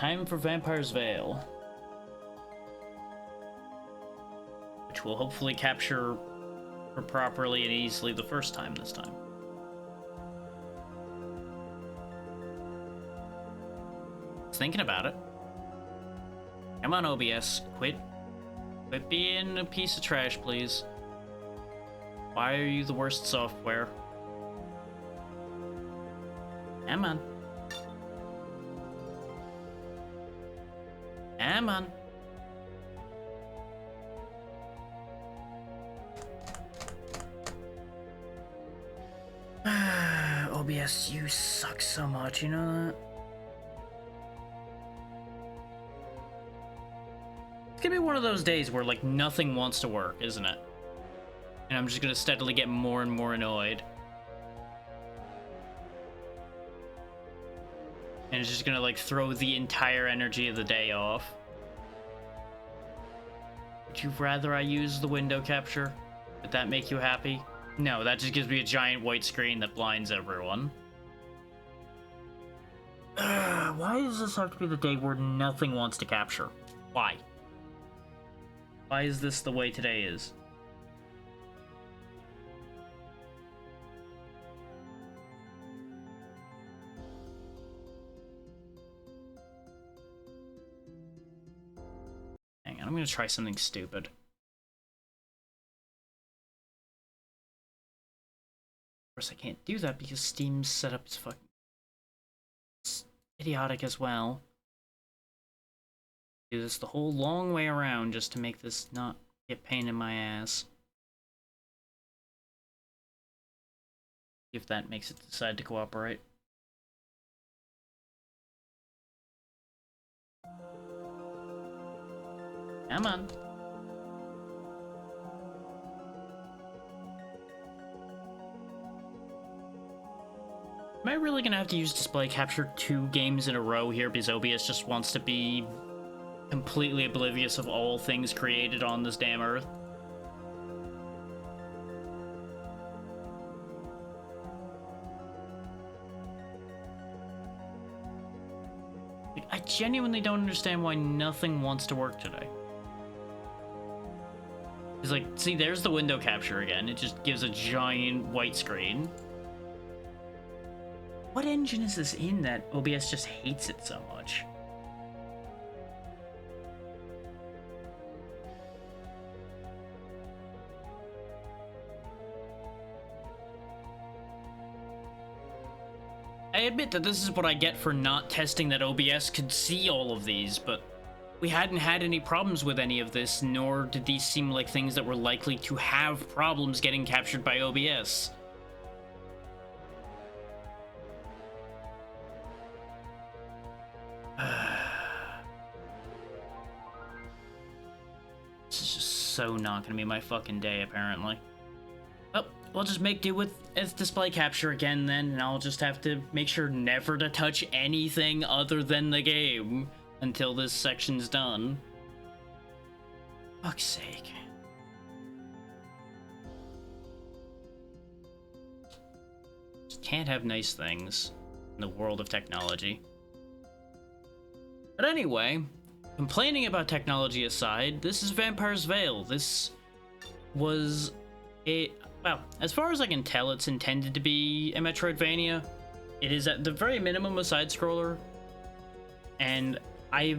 time for Vampire's Veil. Which will hopefully capture her properly and easily the first time this time. Thinking about it. Come on, OBS. Quit being a piece of trash, please. Why are you the worst software? Come on. Come on. OBS, you suck so much, you know that? It's gonna be one of those days where, like, nothing wants to work, isn't it? And I'm just gonna steadily get more and more annoyed. And it's just gonna, like, throw the entire energy of the day off. Would you rather I use the window capture? Would that make you happy? No, that just gives me a giant white screen that blinds everyone. Why does this have to be the day where nothing wants to capture? Why? Why is this the way today is? Hang on, I'm gonna try something stupid. Of course, I can't do that because Steam's setup is fucking idiotic as well. Do this the whole long way around just to make this not get pain in my ass. If that makes it decide to cooperate. Come on. Am I really gonna have to use display capture 2 games in a row here because OBS just wants to be completely oblivious of all things created on this damn earth? Like, I genuinely don't understand why nothing wants to work today. It's like, see, there's the window capture again. It just gives a giant white screen. What engine is this in that OBS just hates it so much? I admit that this is what I get for not testing that OBS could see all of these, but we hadn't had any problems with any of this, nor did these seem like things that were likely to have problems getting captured by OBS. This is just so not gonna be my fucking day, apparently. Oh, we'll just make do with its display capture again then, and I'll just have to make sure never to touch anything other than the game until this section's done. Fuck's sake. Just can't have nice things in the world of technology. But anyway, complaining about technology aside, this is Vampire's Veil. This was well, as far as I can tell, it's intended to be a Metroidvania. It is at the very minimum a side-scroller, and I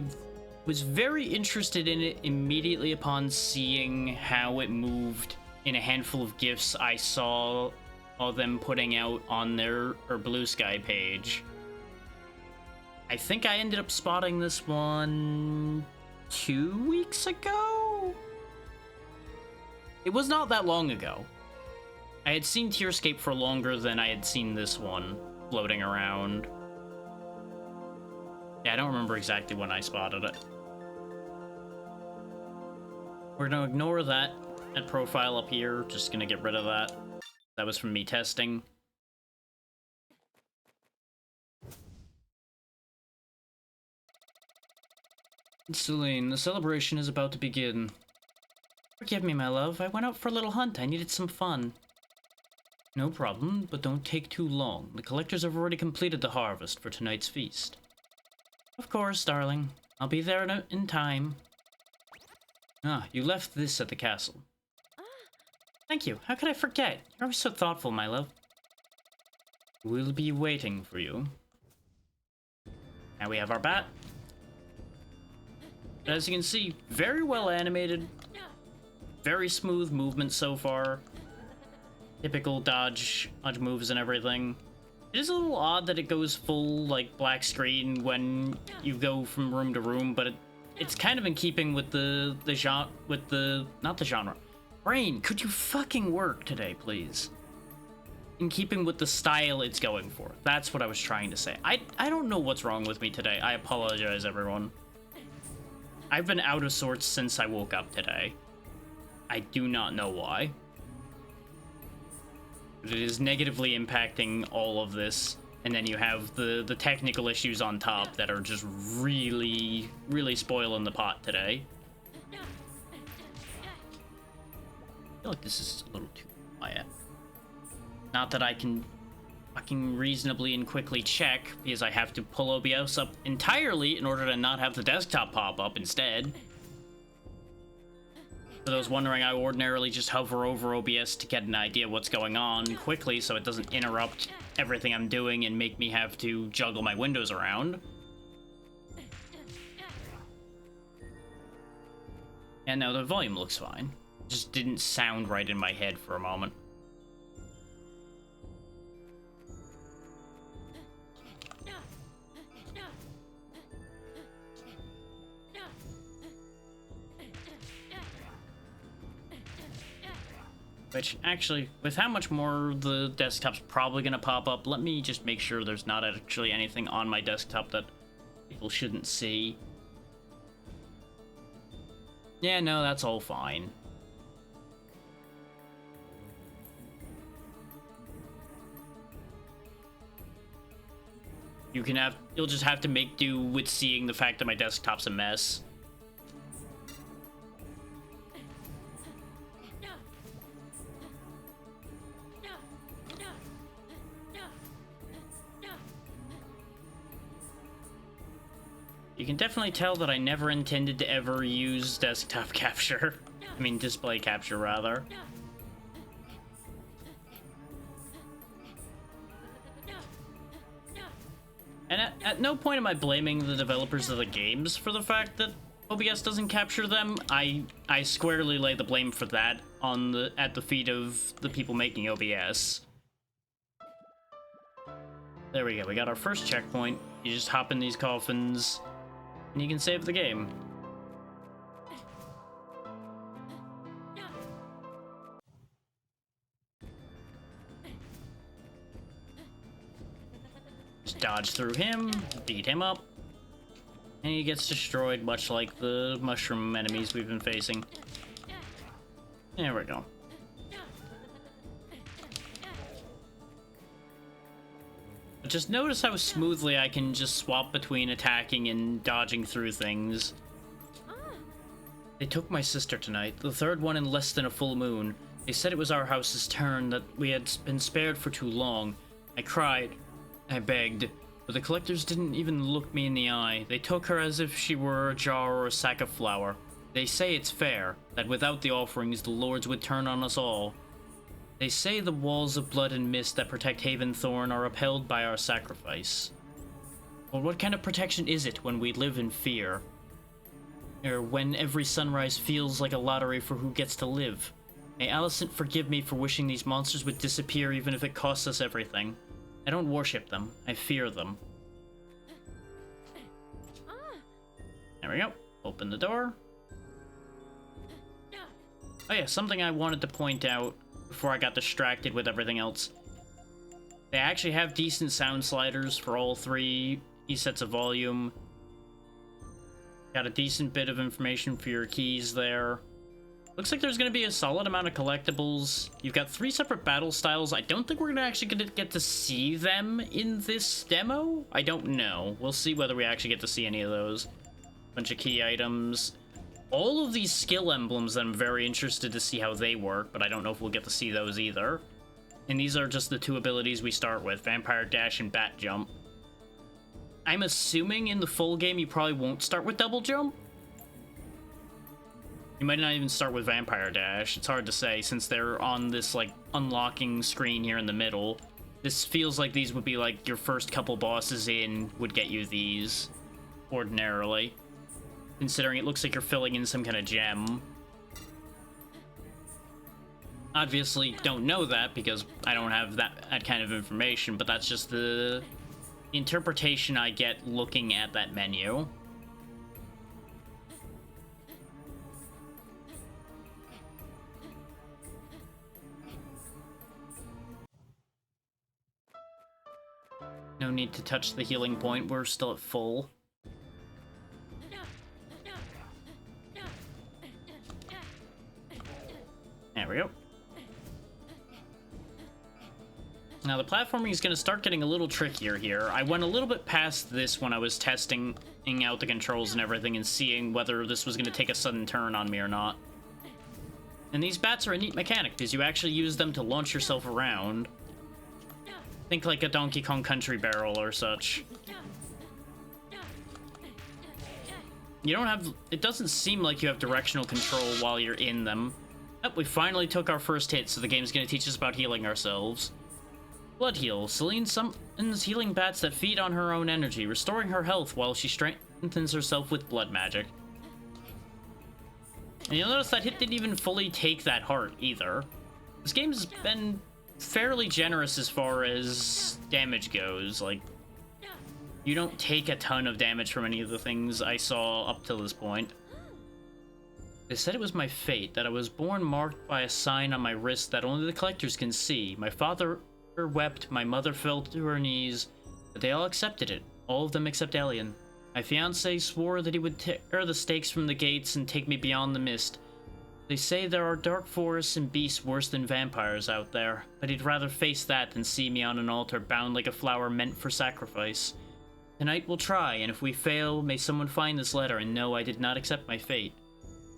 was very interested in it immediately upon seeing how it moved in a handful of GIFs I saw of them putting out on their Blue Sky page. I think I ended up spotting this one 2 weeks ago? It was not that long ago. I had seen Tearscape for longer than I had seen this one floating around. Yeah, I don't remember exactly when I spotted it. We're gonna ignore that profile up here, just gonna get rid of that. That was from me testing. Celine, the celebration is about to begin. Forgive me, my love. I went out for a little hunt. I needed some fun. No problem, but don't take too long. The collectors have already completed the harvest for tonight's feast. Of course, darling. I'll be there in time. Ah, you left this at the castle. Thank you. How could I forget? You're always so thoughtful, my love. We'll be waiting for you. Now we have our bat. As you can see, very well animated. Very smooth movement so far. Typical dodge moves and everything. It is a little odd that it goes full, like, black screen when you go from room to room, but it's kind of in keeping with the genre, not the genre. Brain, could you fucking work today, please? In keeping with the style it's going for. That's what I was trying to say. I don't know what's wrong with me today. I apologize, everyone. I've been out of sorts since I woke up today. I do not know why. But it is negatively impacting all of this. And then you have the technical issues on top that are just really, really spoiling the pot today. I feel like this is a little too quiet. Not that I can fucking reasonably and quickly check, because I have to pull OBS up entirely in order to not have the desktop pop up instead. For those wondering, I ordinarily just hover over OBS to get an idea what's going on quickly so it doesn't interrupt everything I'm doing and make me have to juggle my windows around. And now the volume looks fine. It just didn't sound right in my head for a moment. Which, actually, with how much more the desktop's probably going to pop up, let me just make sure there's not actually anything on my desktop that people shouldn't see. Yeah, no, that's all fine. You'll just have to make do with seeing the fact that my desktop's a mess. You can definitely tell that I never intended to ever use desktop capture. I mean, display capture, rather. And at no point am I blaming the developers of the games for the fact that OBS doesn't capture them. I squarely lay the blame for that at the feet of the people making OBS. There we go, we got our first checkpoint. You just hop in these coffins, and you can save the game. Just dodge through him, beat him up, and he gets destroyed, much like the mushroom enemies we've been facing. There we go. Just notice how smoothly I can just swap between attacking and dodging through things. They took my sister tonight, the third one in less than a full moon. They said it was our house's turn, that we had been spared for too long. I cried. I begged. But the collectors didn't even look me in the eye. They took her as if she were a jar or a sack of flour. They say it's fair, that without the offerings the lords would turn on us all. They say the walls of blood and mist that protect Haventhorn are upheld by our sacrifice. Well, what kind of protection is it when we live in fear? Or when every sunrise feels like a lottery for who gets to live? May Alicent forgive me for wishing these monsters would disappear even if it costs us everything. I don't worship them, I fear them. There we go. Open the door. Oh yeah, something I wanted to point out before I got distracted with everything else. They actually have decent sound sliders for all three sets of volume. Got a decent bit of information for your keys there. Looks like there's going to be a solid amount of collectibles. You've got 3 separate battle styles. I don't think we're going to actually get to see them in this demo. I don't know. We'll see whether we actually get to see any of those. Bunch of key items. All of these skill emblems, I'm very interested to see how they work, but I don't know if we'll get to see those either. And these are just the 2 abilities we start with, Vampire Dash and Bat Jump. I'm assuming in the full game you probably won't start with double jump. You might not even start with Vampire Dash. It's hard to say since they're on this, like, unlocking screen here in the middle. This feels like these would be, like, your first couple bosses in would get you these, ordinarily. Considering it looks like you're filling in some kind of gem. Obviously, don't know that because I don't have that kind of information, but that's just the interpretation I get looking at that menu. No need to touch the healing point, we're still at full. There we go. Now the platforming is going to start getting a little trickier here. I went a little bit past this when I was testing out the controls and everything and seeing whether this was going to take a sudden turn on me or not. And these bats are a neat mechanic because you actually use them to launch yourself around. Think like a Donkey Kong Country barrel or such. You don't have... It doesn't seem like you have directional control while you're in them. Oh, we finally took our first hit, so the game's going to teach us about healing ourselves. Blood Heal. Celine summons healing bats that feed on her own energy, restoring her health while she strengthens herself with blood magic. And you'll notice that hit didn't even fully take that heart, either. This game's been fairly generous as far as damage goes. Like, you don't take a ton of damage from any of the things I saw up till this point. They said it was my fate, that I was born marked by a sign on my wrist that only the collectors can see. My father wept, my mother fell to her knees, but they all accepted it. All of them except Alien. My fiancé swore that he would tear the stakes from the gates and take me beyond the mist. They say there are dark forests and beasts worse than vampires out there, but he'd rather face that than see me on an altar bound like a flower meant for sacrifice. Tonight we'll try, and if we fail, may someone find this letter and know I did not accept my fate.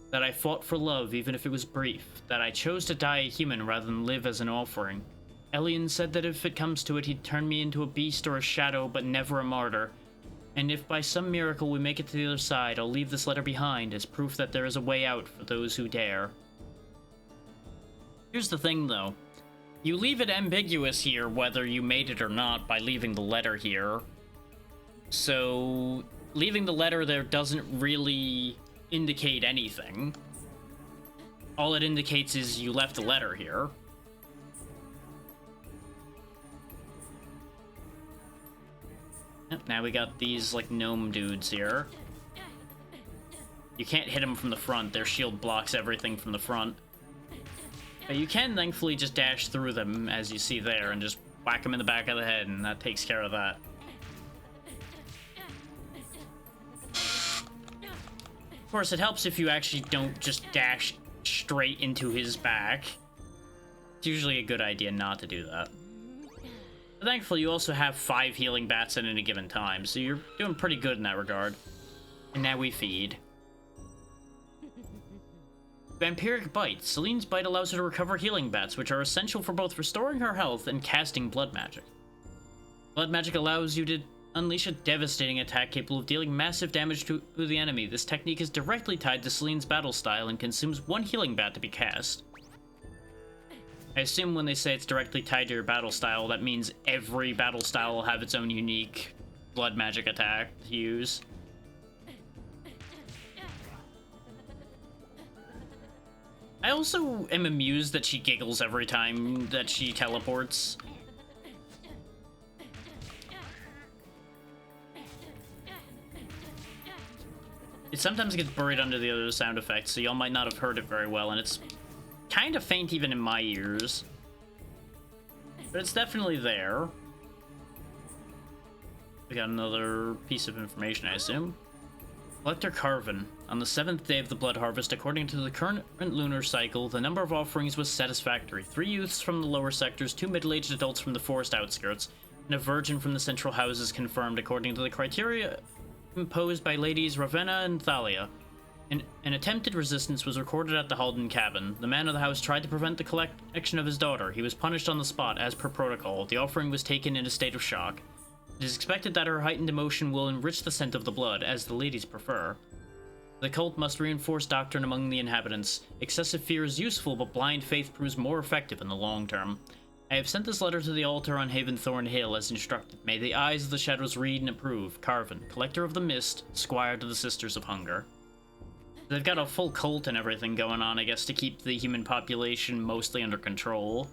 That I fought for love, even if it was brief. That I chose to die a human rather than live as an offering. Elian said that if it comes to it, he'd turn me into a beast or a shadow, but never a martyr. And if by some miracle we make it to the other side, I'll leave this letter behind as proof that there is a way out for those who dare. Here's the thing, though. You leave it ambiguous here whether you made it or not by leaving the letter here. So, leaving the letter there doesn't really indicate anything. All it indicates is you left the letter here. Yep, now we got these, like, gnome dudes here. You can't hit them from the front. Their shield blocks everything from the front. But you can, thankfully, just dash through them, as you see there, and just whack them in the back of the head, and that takes care of that. Of course, it helps if you actually don't just dash straight into his back. It's usually a good idea not to do that. But thankfully, you also have 5 healing bats at any given time, so you're doing pretty good in that regard. And now we feed. Vampiric Bite. Celine's bite allows her to recover healing bats, which are essential for both restoring her health and casting blood magic. Blood magic allows you to unleash a devastating attack capable of dealing massive damage to the enemy. This technique is directly tied to Celine's battle style and consumes 1 healing bat to be cast. I assume when they say it's directly tied to your battle style, that means every battle style will have its own unique blood magic attack to use. I also am amused that she giggles every time that she teleports. It sometimes gets buried under the other sound effects, so y'all might not have heard it very well, and it's kind of faint even in my ears. But it's definitely there. We got another piece of information, I assume. Collector Carvin. On the 7th day of the Blood Harvest, according to the current lunar cycle, the number of offerings was satisfactory. 3 youths from the lower sectors, 2 middle-aged adults from the forest outskirts, and a virgin from the central houses confirmed according to the criteria imposed by Ladies Ravenna and Thalia. An attempted resistance was recorded at the Halden cabin. The man of the house tried to prevent the collection of his daughter. He was punished on the spot, as per protocol. The offering was taken in a state of shock. It is expected that her heightened emotion will enrich the scent of the blood, as the ladies prefer. The cult must reinforce doctrine among the inhabitants. Excessive fear is useful, but blind faith proves more effective in the long term. I have sent this letter to the altar on Haventhorn Hill as instructed. May the eyes of the shadows read and approve. Carvin, Collector of the Mist, Squire to the Sisters of Hunger. They've got a full cult and everything going on, I guess, to keep the human population mostly under control.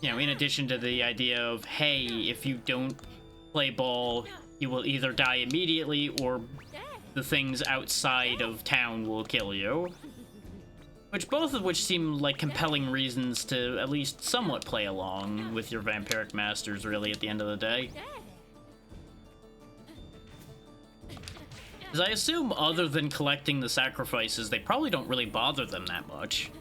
You know, in addition to the idea of, hey, if you don't play ball, you will either die immediately or the things outside of town will kill you. Both of which seem like compelling reasons to at least somewhat play along with your vampiric masters, really, at the end of the day. Because I assume, other than collecting the sacrifices, they probably don't really bother them that much.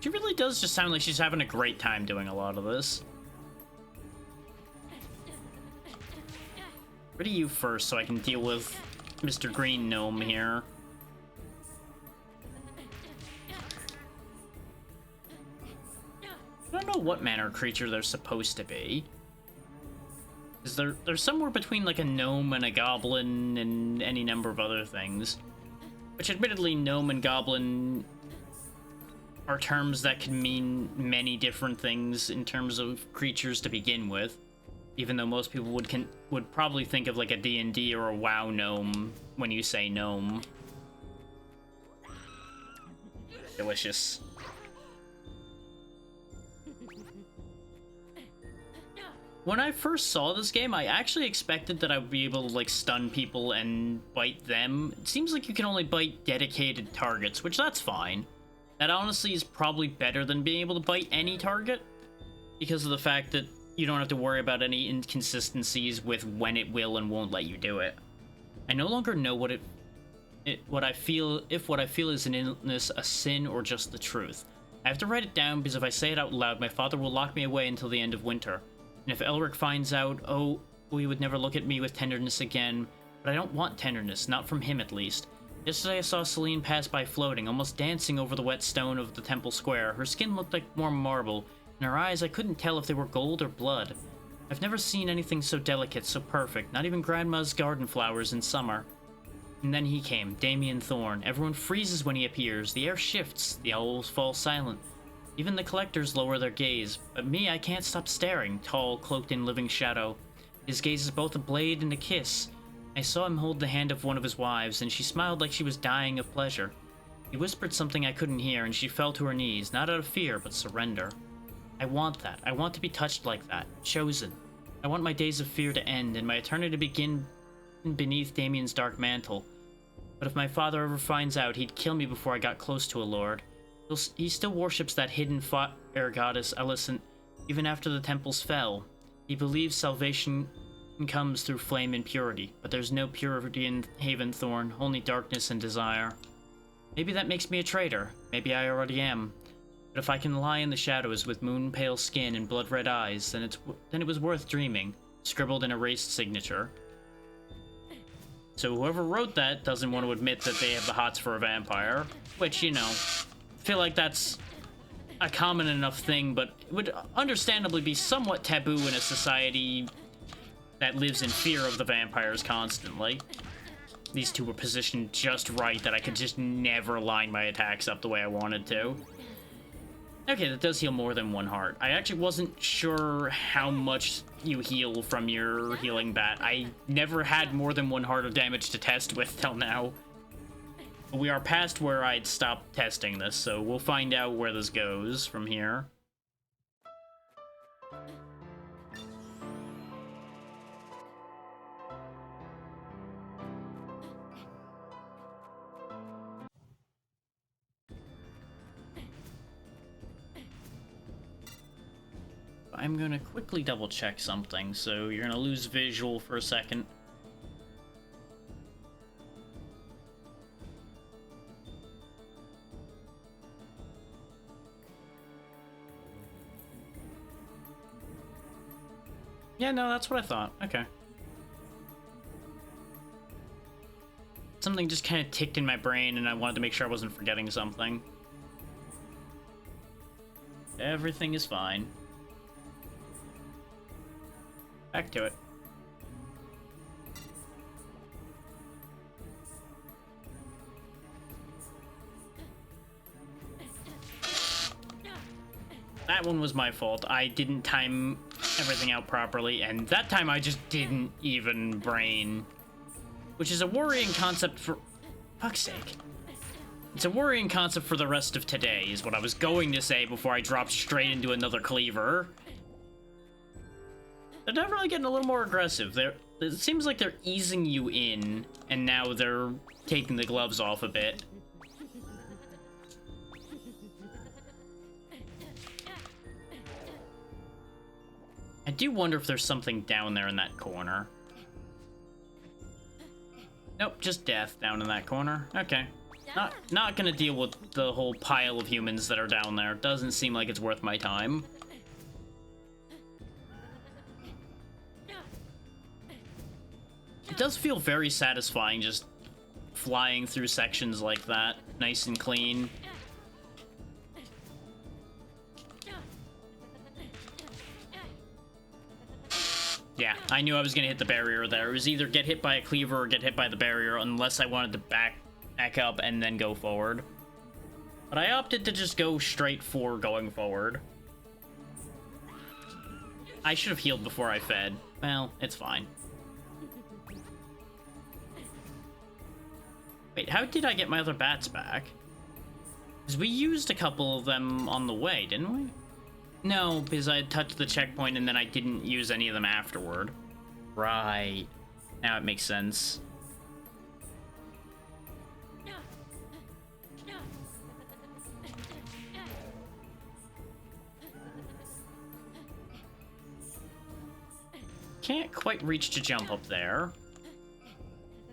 She really does just sound like she's having a great time doing a lot of this. Where do you first so I can deal with Mr. Green Gnome here? I don't know what manner of creature they're supposed to be. Is they're somewhere between like a gnome and a goblin and any number of other things. Which admittedly, gnome and goblin are terms that can mean many different things in terms of creatures to begin with. Even though most people would probably think of like a D&D or a WoW gnome when you say gnome. Delicious. When I first saw this game, I actually expected that I would be able to like stun people and bite them. It seems like you can only bite dedicated targets, which that's fine. That honestly is probably better than being able to bite any target, because of the fact that you don't have to worry about any inconsistencies with when it will and won't let you do it. I no longer know what I feel is an illness, a sin, or just the truth. I have to write it down because if I say it out loud, my father will lock me away until the end of winter. And if Elric finds out, oh, he would never look at me with tenderness again. But I don't want tenderness, not from him at least. Yesterday I saw Celine pass by floating, almost dancing over the wet stone of the temple square. Her skin looked like warm marble. In her eyes, I couldn't tell if they were gold or blood. I've never seen anything so delicate, so perfect, not even Grandma's garden flowers in summer. And then he came, Damien Thorn. Everyone freezes when he appears. The air shifts. The owls fall silent. Even the collectors lower their gaze. But me, I can't stop staring, tall, cloaked in living shadow. His gaze is both a blade and a kiss. I saw him hold the hand of one of his wives, and she smiled like she was dying of pleasure. He whispered something I couldn't hear, and she fell to her knees, not out of fear, but surrender. I want that. I want to be touched like that. Chosen. I want my days of fear to end, and my eternity to begin beneath Damien's dark mantle. But if my father ever finds out, he'd kill me before I got close to a lord. He still worships that hidden fire goddess Alicent, even after the temples fell. He believes salvation comes through flame and purity, but there's no purity in Haventhorn, only darkness and desire. Maybe that makes me a traitor. Maybe I already am. But if I can lie in the shadows with moon-pale skin and blood-red eyes, then it was worth dreaming. Scribbled in erased signature. So whoever wrote that doesn't want to admit that they have the hots for a vampire, which, you know, I feel like that's a common enough thing, but it would understandably be somewhat taboo in a society that lives in fear of the vampires constantly. These two were positioned just right that I could just never line my attacks up the way I wanted to. Okay, that does heal more than one heart. I actually wasn't sure how much you heal from your healing bat. I never had more than one heart of damage to test with till now. But we are past where I'd stopped testing this, so we'll find out where this goes from here. I'm gonna quickly double check something, so you're gonna lose visual for a second. Yeah, no, that's what I thought. Okay. something just kind of ticked in my brain, and I wanted to make sure I wasn't forgetting something. Everything is fine. Back to it. That one was my fault. I didn't time everything out properly, and that time I just didn't even brain. Which is a worrying concept for... Fuck's sake. It's a worrying concept for the rest of today, is what I was going to say before I dropped straight into another cleaver. They're definitely getting a little more aggressive. It seems like they're easing you in, and now they're taking the gloves off a bit. I do wonder if there's something down there in that corner. Nope, just death down in that corner. Okay. Not gonna deal with the whole pile of humans that are down there. Doesn't seem like it's worth my time. It does feel very satisfying just flying through sections like that. Nice and clean. Yeah, I knew I was gonna hit the barrier there. It was either get hit by a cleaver or get hit by the barrier, unless I wanted to back up and then go forward. But I opted to just go straight for going forward. I should have healed before I fed. Well, it's fine. Wait, how did I get my other bats back? Because we used a couple of them on the way, didn't we? No, because I had touched the checkpoint and then I didn't use any of them afterward. Right. Now it makes sense. Can't quite reach to jump up there.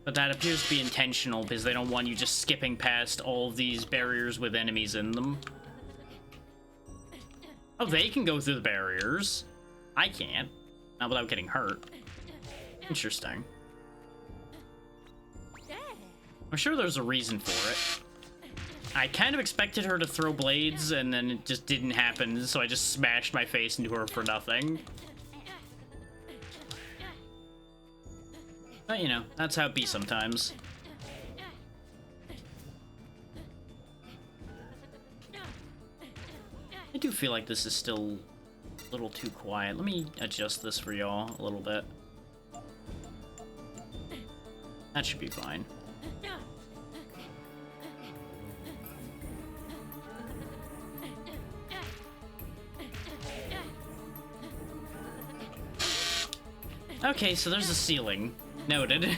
But that appears to be intentional because they don't want you just skipping past all of these barriers with enemies in them. Oh, they can go through the barriers. I can't. Not without getting hurt. Interesting. I'm sure there's a reason for it. I kind of expected her to throw blades, and then it just didn't happen, so I just smashed my face into her for nothing. But, you know, that's how it be sometimes. I do feel like this is still a little too quiet. Let me adjust this for y'all a little bit. That should be fine. Okay, so there's a ceiling. Noted.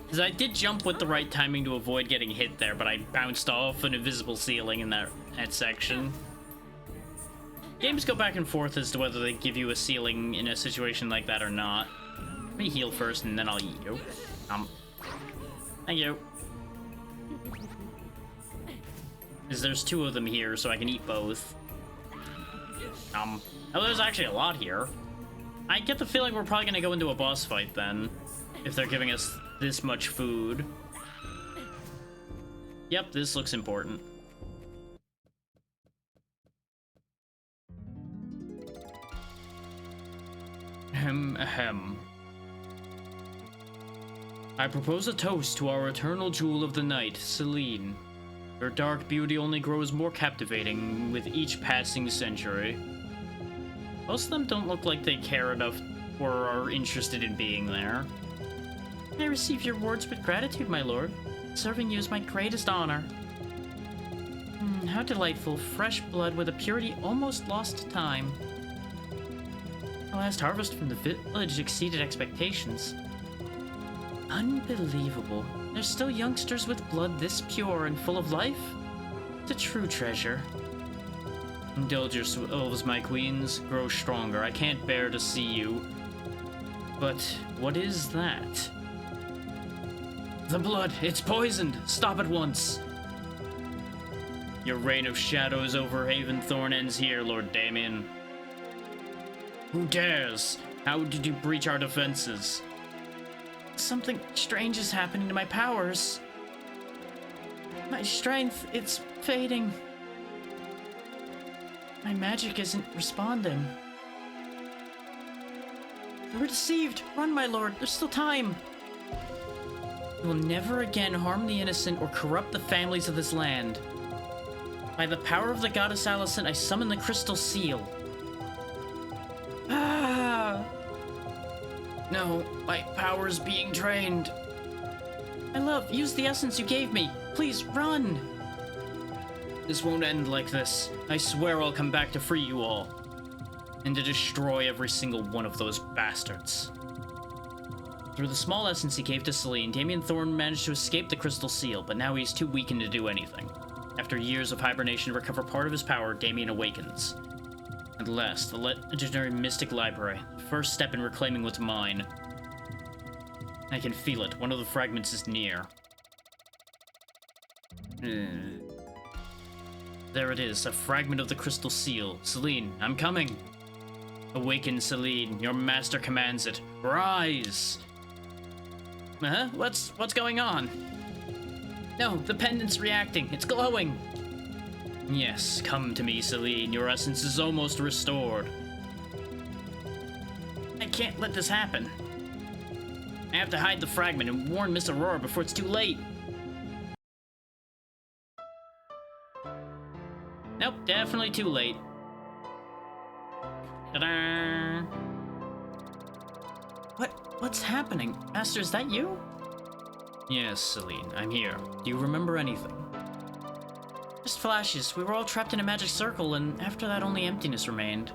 Because I did jump with the right timing to avoid getting hit there, but I bounced off an invisible ceiling in that section. Games go back and forth as to whether they give you a ceiling in a situation like that or not. Let me heal first, and then I'll eat you. Thank you. Because there's two of them here, so I can eat both. Oh, there's actually a lot here. I get the feeling we're probably gonna go into a boss fight then, if they're giving us this much food. Yep, this looks important. Ahem. I propose a toast to our eternal jewel of the night, Selene. Her dark beauty only grows more captivating with each passing century. Most of them don't look like they care enough or are interested in being there. I receive your words with gratitude, my lord. Serving you is my greatest honor. How delightful, fresh blood with a purity almost lost to time. The last harvest from the village exceeded expectations. Unbelievable. There's still youngsters with blood this pure and full of life? It's a true treasure. Indulge yourselves, my queens. Grow stronger. I can't bear to see you. But what is that? The blood. It's poisoned. Stop at once. Your reign of shadows over Haventhorn ends here, Lord Damien. Who dares? How did you breach our defenses? Something strange is happening to my powers. My strength, it's fading. My magic isn't responding. We're deceived. Run, my lord. There's still time. You will never again harm the innocent or corrupt the families of this land. By the power of the goddess Alicent, I summon the crystal seal. Ah! No, my power is being drained. My love, use the essence you gave me. Please, run! This won't end like this. I swear I'll come back to free you all. And to destroy every single one of those bastards. Through the small essence he gave to Selene, Damien Thorn managed to escape the crystal seal, but now he's too weakened to do anything. After years of hibernation to recover part of his power, Damien awakens. At last, the legendary Mystic Library, the first step in reclaiming what's mine. I can feel it. One of the fragments is near. There it is, a fragment of the crystal seal. Selene, I'm coming. Awaken, Selene. Your master commands it. Rise! What's going on? No, the pendant's reacting. It's glowing. Yes, come to me, Selene. Your essence is almost restored. I can't let this happen. I have to hide the fragment and warn Miss Aurora before it's too late. Nope, definitely too late. Ta-da! What's happening? Master, is that you? Yes, Selene, I'm here. Do you remember anything? Just flashes. We were all trapped in a magic circle, and after that only emptiness remained.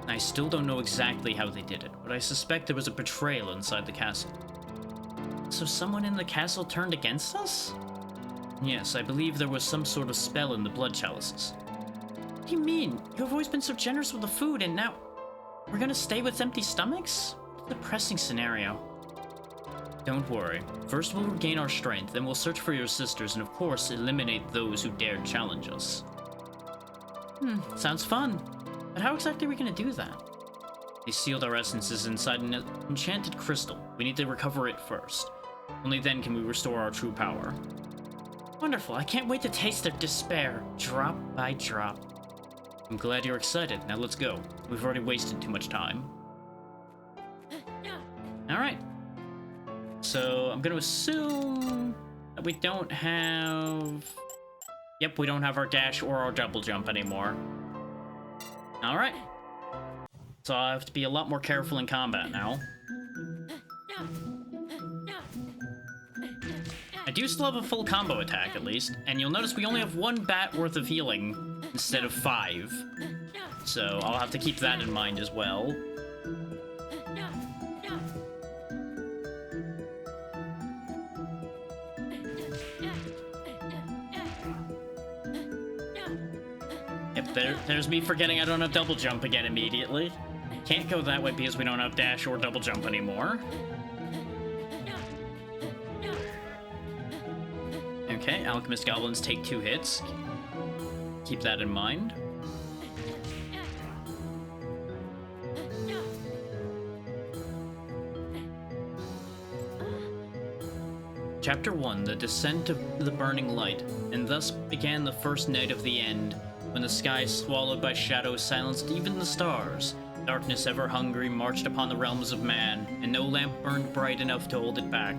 I still don't know exactly how they did it, but I suspect there was a betrayal inside the castle. So someone in the castle turned against us? Yes, I believe there was some sort of spell in the blood chalices. What do you mean? You have always been so generous with the food, and now we're gonna stay with empty stomachs? What a depressing scenario. Don't worry. First we'll regain our strength, then we'll search for your sisters, and of course, eliminate those who dared challenge us. Sounds fun. But how exactly are we gonna do that? They sealed our essences inside an enchanted crystal. We need to recover it first. Only then can we restore our true power. Wonderful. I can't wait to taste their despair, drop by drop. I'm glad you're excited. Now let's go. We've already wasted too much time. Alright. So, I'm gonna assume that we don't have... Yep, we don't have our dash or our double jump anymore. Alright. So I have to be a lot more careful in combat now. I do still have a full combo attack, at least. And you'll notice we only have 1 bat worth of healing instead of 5. So I'll have to keep that in mind as well. Yep, there's me forgetting I don't have double jump again immediately. Can't go that way because we don't have dash or double jump anymore. Okay, Alchemist Goblins take 2 hits. Keep that in mind. Chapter 1, The Descent of the Burning Light. And thus began the first night of the end, when the sky swallowed by shadow silenced even the stars. Darkness ever hungry marched upon the realms of man, and no lamp burned bright enough to hold it back.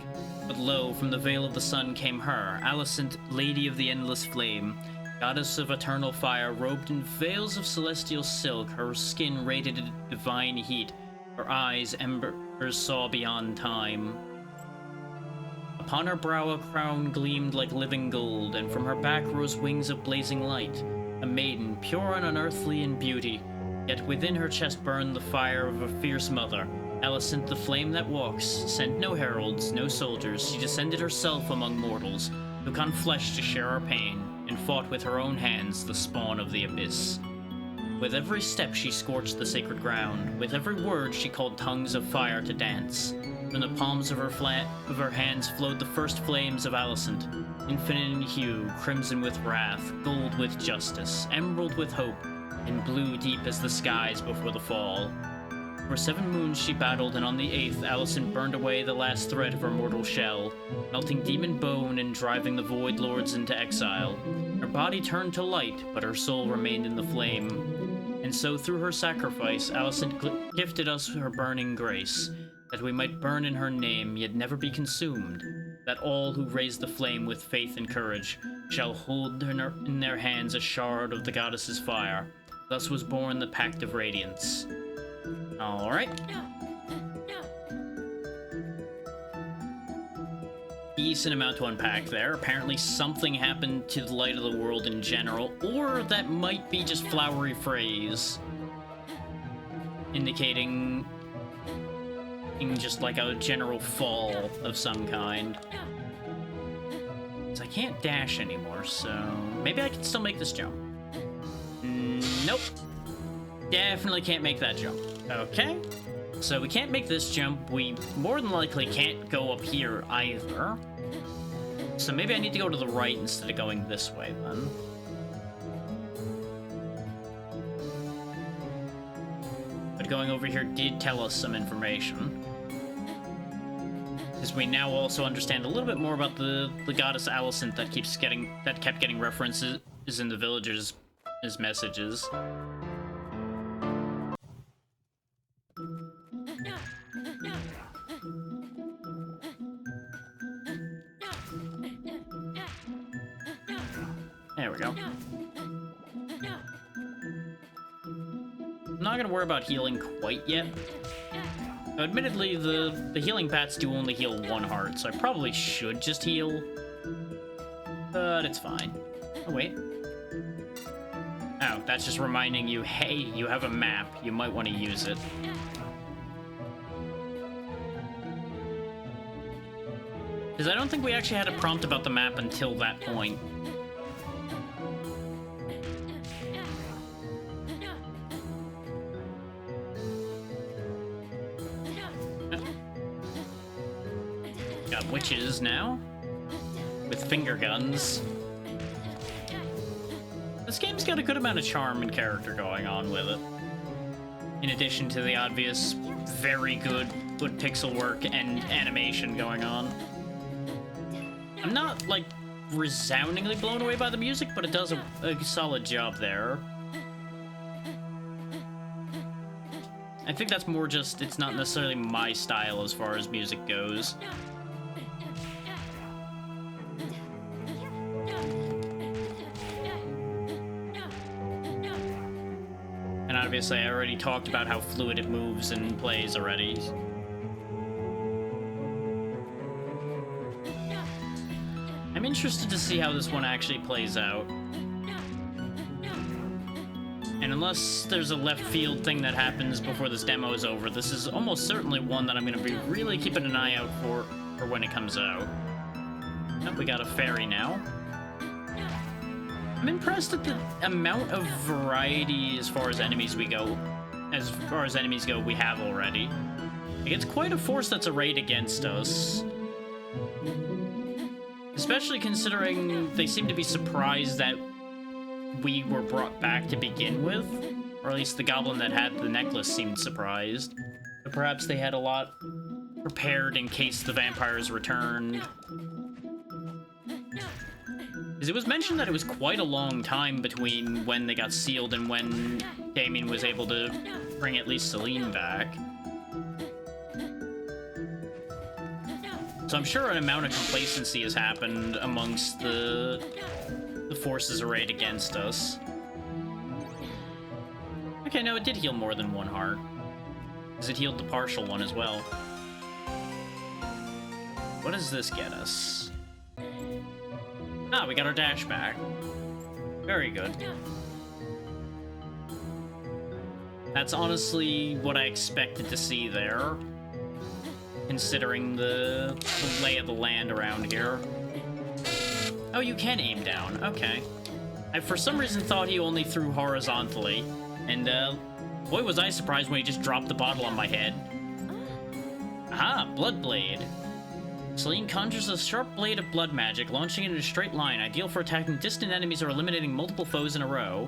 But lo, from the veil of the sun came her, Alicent, Lady of the Endless Flame, goddess of eternal fire, robed in veils of celestial silk, her skin radiated divine heat, her eyes embers saw beyond time. Upon her brow a crown gleamed like living gold, and from her back rose wings of blazing light. A maiden, pure and unearthly in beauty, yet within her chest burned the fire of a fierce mother. Alicent, the flame that walks, sent no heralds, no soldiers. She descended herself among mortals, took on flesh to share our pain, and fought with her own hands the spawn of the abyss. With every step she scorched the sacred ground. With every word she called tongues of fire to dance. From the palms of her hands flowed the first flames of Alicent, infinite in hue, crimson with wrath, gold with justice, emerald with hope, and blue deep as the skies before the fall. For 7 moons she battled, and on the 8th, Alicent burned away the last thread of her mortal shell, melting demon bone and driving the Void Lords into exile. Her body turned to light, but her soul remained in the flame. And so through her sacrifice, Alicent gifted us her burning grace, that we might burn in her name, yet never be consumed, that all who raise the flame with faith and courage shall hold in their hands a shard of the goddess's fire. Thus was born the Pact of Radiance. Alright. Decent amount to unpack there. Apparently something happened to the light of the world in general, or that might be just flowery phrase indicating just like a general fall of some kind. So I can't dash anymore, so maybe I can still make this jump. Nope. Definitely can't make that jump. Okay. So we can't make this jump. We more than likely can't go up here either. So maybe I need to go to the right instead of going this way then. But going over here did tell us some information. Because we now also understand a little bit more about the goddess Alicent that kept getting references in the villagers' messages. There we go. I'm not gonna worry about healing quite yet. Now, admittedly, the healing bats do only heal 1 heart, so I probably should just heal. But it's fine. Oh, wait. Oh, that's just reminding you, hey, you have a map. You might want to use it. Because I don't think we actually had a prompt about the map until that point. Got witches now, with finger guns. This game's got a good amount of charm and character going on with it. In addition to the obvious, very good pixel work and animation going on. I'm not, like, resoundingly blown away by the music, but it does a solid job there. I think that's more just, it's not necessarily my style as far as music goes. And obviously I already talked about how fluid it moves and plays already. I'm interested to see how this one actually plays out. And unless there's a left field thing that happens before this demo is over, this is almost certainly one that I'm going to be really keeping an eye out for when it comes out. Oh, we got a fairy now. I'm impressed at the amount of variety as far as enemies we go. As far as enemies go, we have already. Like, it's quite a force that's arrayed against us. Especially considering they seem to be surprised that we were brought back to begin with. Or at least the goblin that had the necklace seemed surprised. But perhaps they had a lot prepared in case the vampires returned. Because it was mentioned that it was quite a long time between when they got sealed and when Damien was able to bring at least Celine back. So I'm sure an amount of complacency has happened amongst the forces arrayed against us. Okay, no, it did heal more than 1 heart. Because it healed the partial one as well. What does this get us? Ah, we got our dash back. Very good. That's honestly what I expected to see there, considering the lay of the land around here. Oh, you can aim down. Okay. I for some reason thought he only threw horizontally, and boy was I surprised when he just dropped the bottle on my head. Aha, Bloodblade. Celine conjures a sharp blade of blood magic, launching it in a straight line, ideal for attacking distant enemies or eliminating multiple foes in a row.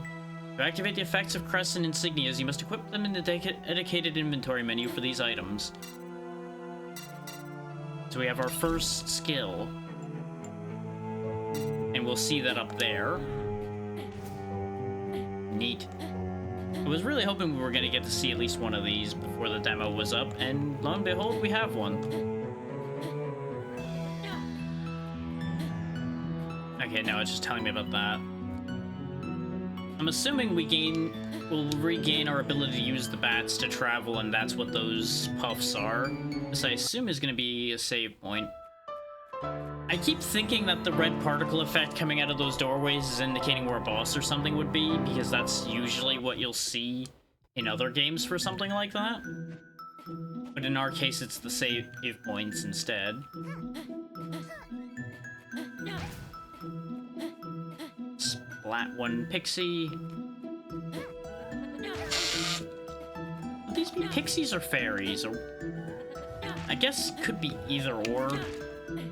To activate the effects of crests and insignias, you must equip them in the dedicated inventory menu for these items. So we have our first skill. And we'll see that up there. Neat. I was really hoping we were going to get to see at least one of these before the demo was up, and lo and behold, we have one. Okay, no, it's just telling me about that. I'm assuming we'll regain our ability to use the bats to travel, and that's what those puffs are. This, I assume, is going to be a save point. I keep thinking that the red particle effect coming out of those doorways is indicating where a boss or something would be, because that's usually what you'll see in other games for something like that. But in our case, it's the save points instead. Splat one pixie. Would these be pixies or fairies? Or I guess it could be either or.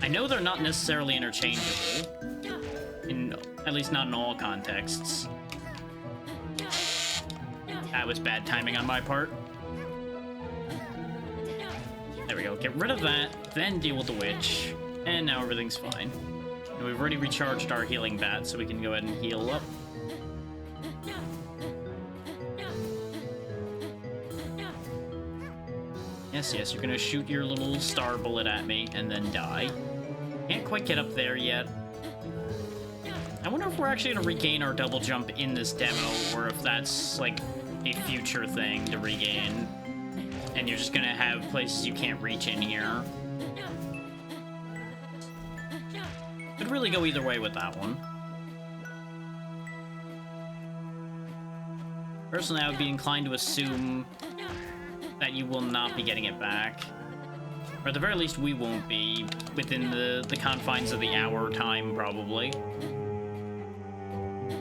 I know they're not necessarily interchangeable, at least not in all contexts. That was bad timing on my part. There we go, get rid of that, then deal with the witch, and now everything's fine. And we've already recharged our healing bat, so we can go ahead and heal up. Yes, you're gonna shoot your little star bullet at me and then die. Can't quite get up there yet. I wonder if we're actually gonna regain our double jump in this demo, or if that's like a future thing to regain. And you're just gonna have places you can't reach in here. Could really go either way with that one. Personally, I would be inclined to assume that you will not be getting it back. Or at the very least, we won't be within the confines of the hour time, probably.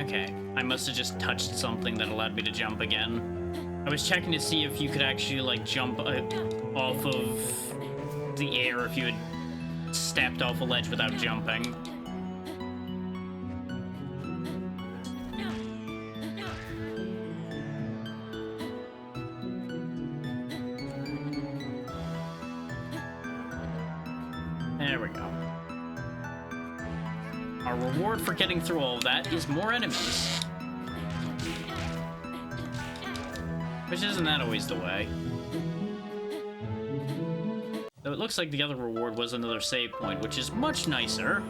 Okay, I must have just touched something that allowed me to jump again. I was checking to see if you could actually, like, jump off of the air if you had stepped off a ledge without jumping. There we go. Our reward for getting through all of that is more enemies. Which isn't that always the way. Though it looks like the other reward was another save point, which is much nicer.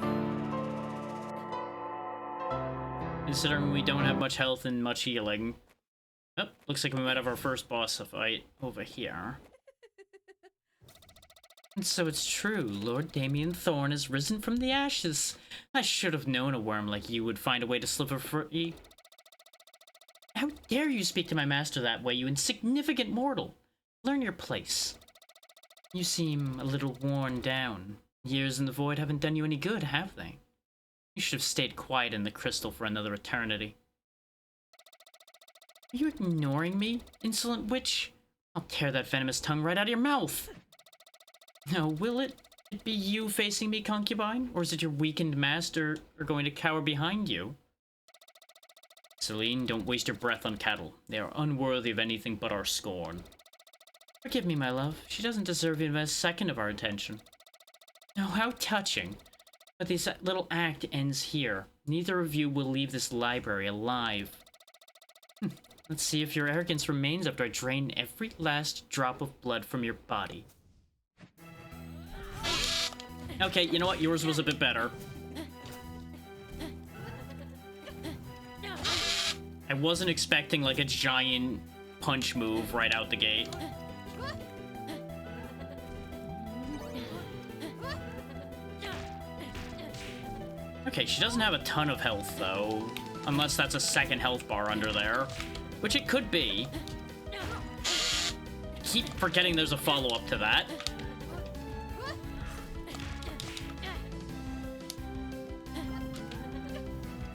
Considering we don't have much health and much healing. Oh, looks like we might have our first boss fight over here. And so it's true, Lord Damien Thorn has risen from the ashes. I should have known a worm like you would find a way to slip free. How dare you speak to my master that way, you insignificant mortal? Learn your place. You seem a little worn down. Years in the void haven't done you any good, have they? You should have stayed quiet in the crystal for another eternity. Are you ignoring me, insolent witch? I'll tear that venomous tongue right out of your mouth. Now, will it be you facing me, concubine? Or is it your weakened master going to cower behind you? Celine, don't waste your breath on cattle. They are unworthy of anything but our scorn. Forgive me, my love. She doesn't deserve even a second of our attention. Oh, how touching. But this little act ends here. Neither of you will leave this library alive. Let's see if your arrogance remains after I drain every last drop of blood from your body. Okay, you know what? Yours was a bit better. I wasn't expecting, like, a giant punch move right out the gate. Okay, she doesn't have a ton of health, though. Unless that's a second health bar under there. Which it could be. I keep forgetting there's a follow-up to that.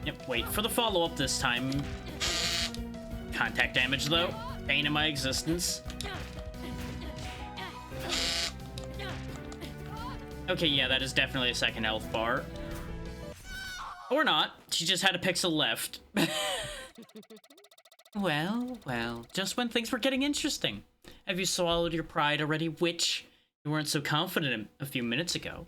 Yep, wait for the follow-up this time. Contact damage, though. Bane in my existence. Okay, yeah, that is definitely a second health bar. Or not. She just had a pixel left. Well, well, just when things were getting interesting. Have you swallowed your pride already, witch? You weren't so confident a few minutes ago.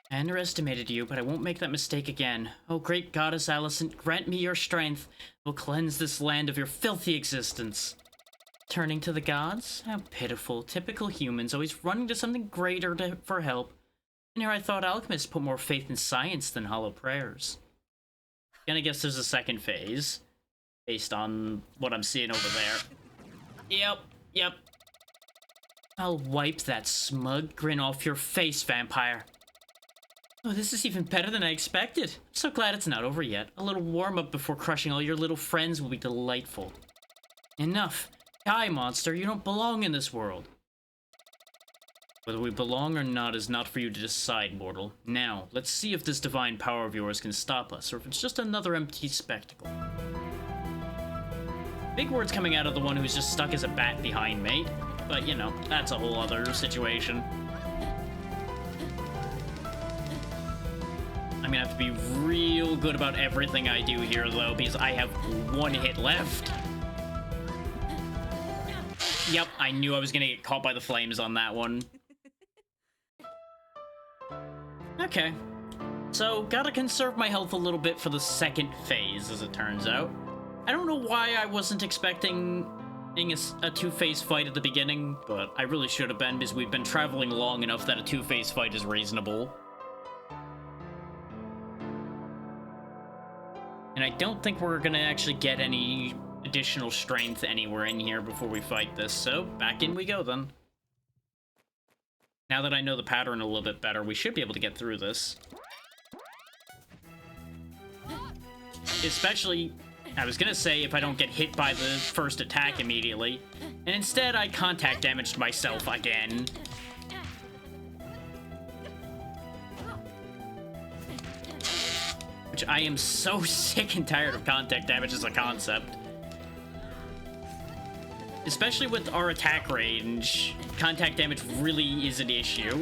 I underestimated you, but I won't make that mistake again. Oh, great goddess Alicent, grant me your strength. Will cleanse this land of your filthy existence. Turning to the gods? How pitiful. Typical humans, always running to something greater for help. And here I thought alchemists put more faith in science than hollow prayers. Gonna guess there's a second phase, based on what I'm seeing over there. Yep. I'll wipe that smug grin off your face, vampire. Oh, this is even better than I expected. I'm so glad it's not over yet. A little warm-up before crushing all your little friends will be delightful. Enough. Die, monster. You don't belong in this world. Whether we belong or not is not for you to decide, mortal. Now, let's see if this divine power of yours can stop us, or if it's just another empty spectacle. Big words coming out of the one who's just stuck as a bat behind me. But, you know, that's a whole other situation. I'm gonna have to be real good about everything I do here, though, because I have one hit left. Yep, I knew I was gonna get caught by the flames on that one. Okay. So, gotta conserve my health a little bit for the second phase, as it turns out. I don't know why I wasn't expecting a two-phase fight at the beginning, but I really should have been, because we've been traveling long enough that a two-phase fight is reasonable. And I don't think we're gonna actually get any additional strength anywhere in here before we fight this, so back in we go then. Now that I know the pattern a little bit better, we should be able to get through this. Especially, I was gonna say if I don't get hit by the first attack immediately, and instead I contact damaged myself again. Which I am so sick and tired of contact damage as a concept. Especially with our attack range, contact damage really is an issue.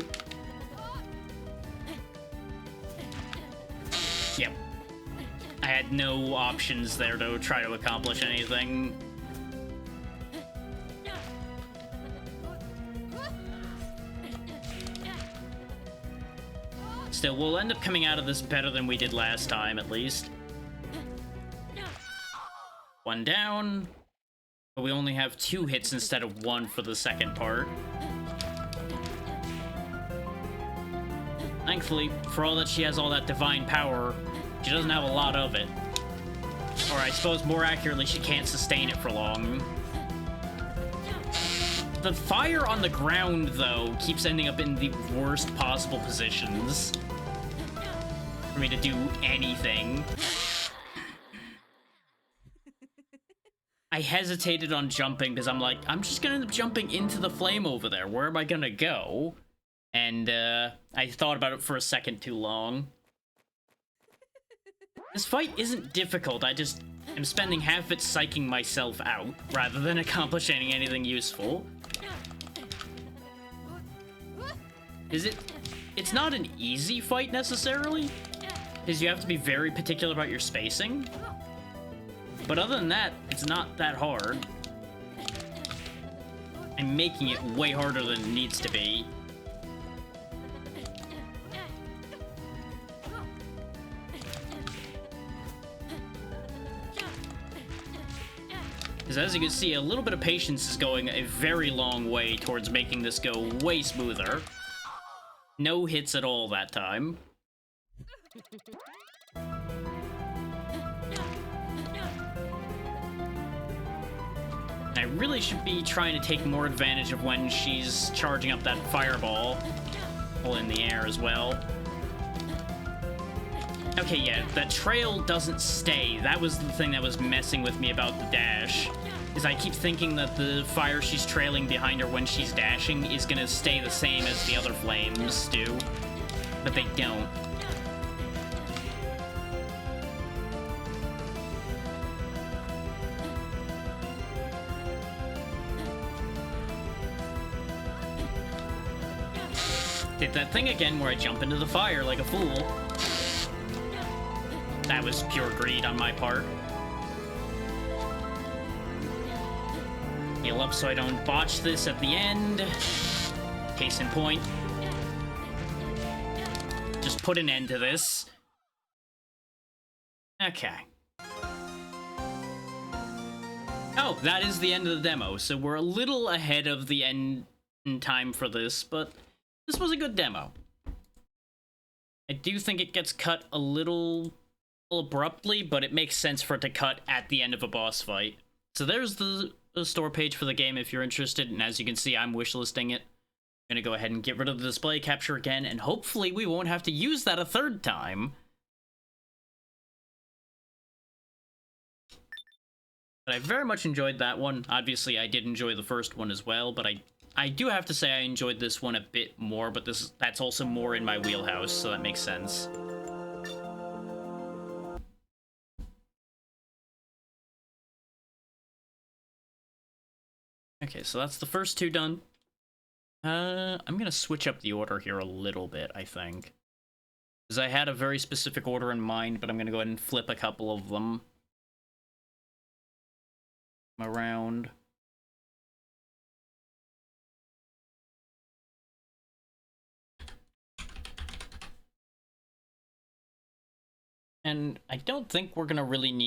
Yep. I had no options there to try to accomplish anything. Still, we'll end up coming out of this better than we did last time, at least. One down. But we only have 2 hits instead of 1 for the second part. Thankfully, for all that she has all that divine power, she doesn't have a lot of it. Or I suppose more accurately, she can't sustain it for long. The fire on the ground, though, keeps ending up in the worst possible positions for me to do anything. I hesitated on jumping because I'm like, I'm just gonna end up jumping into the flame over there. Where am I gonna go? And I thought about it for a second too long. This fight isn't difficult, I just am spending half of it psyching myself out rather than accomplishing anything useful. It's not an easy fight necessarily, because you have to be very particular about your spacing. But other than that, it's not that hard. I'm making it way harder than it needs to be. Because as you can see, a little bit of patience is going a very long way towards making this go way smoother. No hits at all that time. I really should be trying to take more advantage of when she's charging up that fireball. Pull in the air as well. Okay, yeah, that trail doesn't stay. That was the thing that was messing with me about the dash. Is I keep thinking that the fire she's trailing behind her when she's dashing is gonna stay the same as the other flames do. But they don't. Did that thing again where I jump into the fire like a fool. That was pure greed on my part. Heal up so I don't botch this at the end. Case in point. Just put an end to this. Okay. Oh, that is the end of the demo, so we're a little ahead of the end in time for this, but this was a good demo. I do think it gets cut a little abruptly, but it makes sense for it to cut at the end of a boss fight. So there's the store page for the game if you're interested, and as you can see, I'm wishlisting it. I'm gonna go ahead and get rid of the display capture again, and hopefully we won't have to use that a third time. But I very much enjoyed that one. Obviously, I did enjoy the first one as well, but I do have to say I enjoyed this one a bit more, but that's also more in my wheelhouse, so that makes sense. Okay, so that's the first two done. I'm gonna switch up the order here a little bit, I think. Because I had a very specific order in mind, but I'm gonna go ahead and flip a couple of them around. And I don't think we're gonna really need